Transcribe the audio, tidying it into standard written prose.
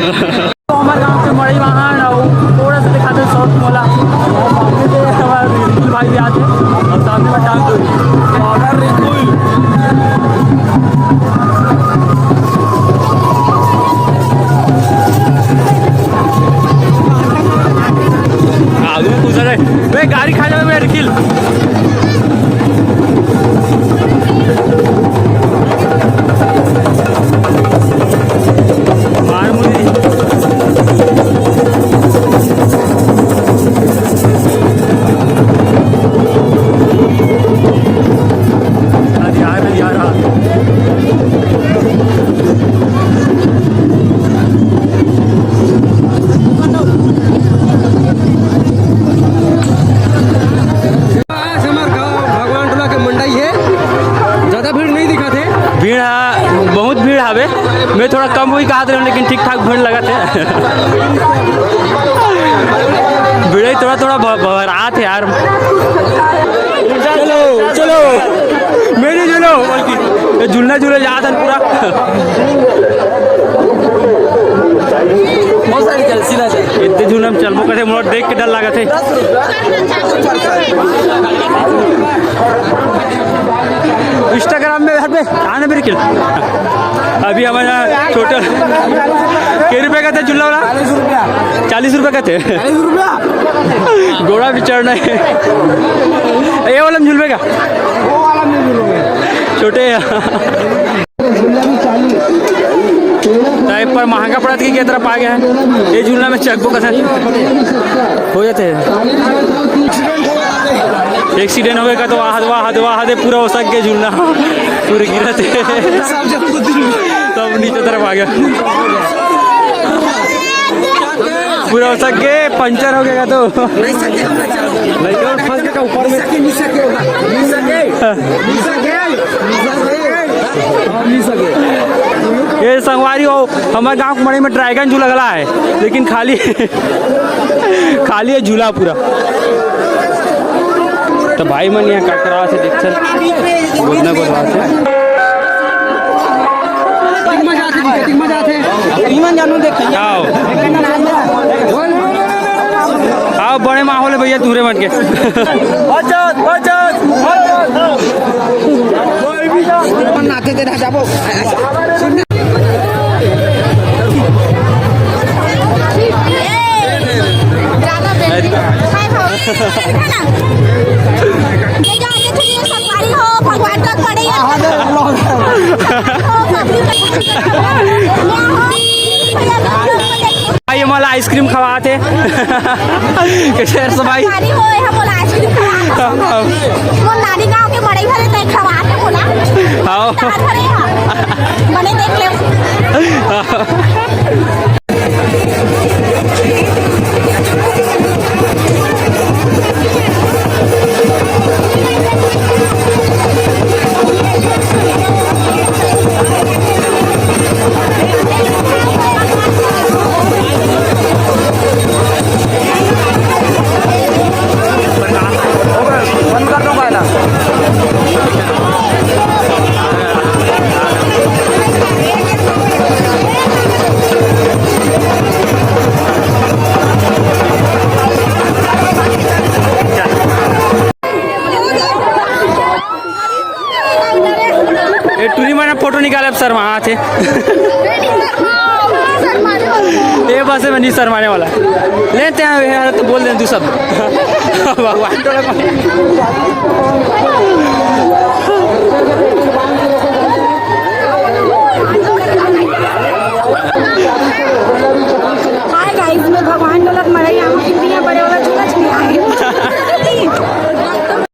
तो हमारे गाँव के मड़ई वाहन और थोड़ा सा दिखाते शॉर्ट मोला सामने से हमारे रिकुल भाई भी आते और सामने में टांग ऑर्डर रिकुल आगे में पूछ रहे वे गाड़ी खा जाए मैं रिकिल मैं थोड़ा कम हुई कहा था लेकिन ठीक ठाक भीड़ लगा थे भीड़ थोड़ा थोड़ा भरा थे यार चलो चलो मेरी चलो बल्कि झूलना झूले जा था पूरा बहुत सारी जलसी ना इतने झूलना में चलबो करते मोड़ देख के डर लगा थे इंस्टाग्राम में घर पे आने मेरे किल अभी हमारे यहाँ टोटल कितने रुपए का थे झूला वाला 40 रुपये का थे घोड़ा भी चढ़ना है ये वाला में झूलवे का छोटे टाइप पर महंगा पड़ा था कि तरफ आ गया है ये झूलना में चकबो का हो जाते हैं एक्सीडेंट हो गया तो वाहद पूरा हो सक गया झूलना पूरे गिरा थे तब नीचे तरफ आ गया पूरा हो सक गए पंचर हो गया तो ऊपर ये संगवारी हो हमारे गांव कुमारी में ड्रैगन झूला गला है लेकिन खाली खाली है झूला पूरा तो भाई मन यहाँ का करा से देख चल बोलना बोलवा से मजा आते ईमान जानू देख आओ बड़े माहौल है भैया दूरे मत के नाते दे जाबो भगवान तक पड़े भाई मला आइसक्रीम खवाते कैसे भाई नानी गाँव के बड़े घरे तक खवाते बोला आओ मने देख ले फोटो निकाले सर वहाँ थे ये बस में नहीं शर्माने वाला लेते हैं तो बोल दें तू सब भगवान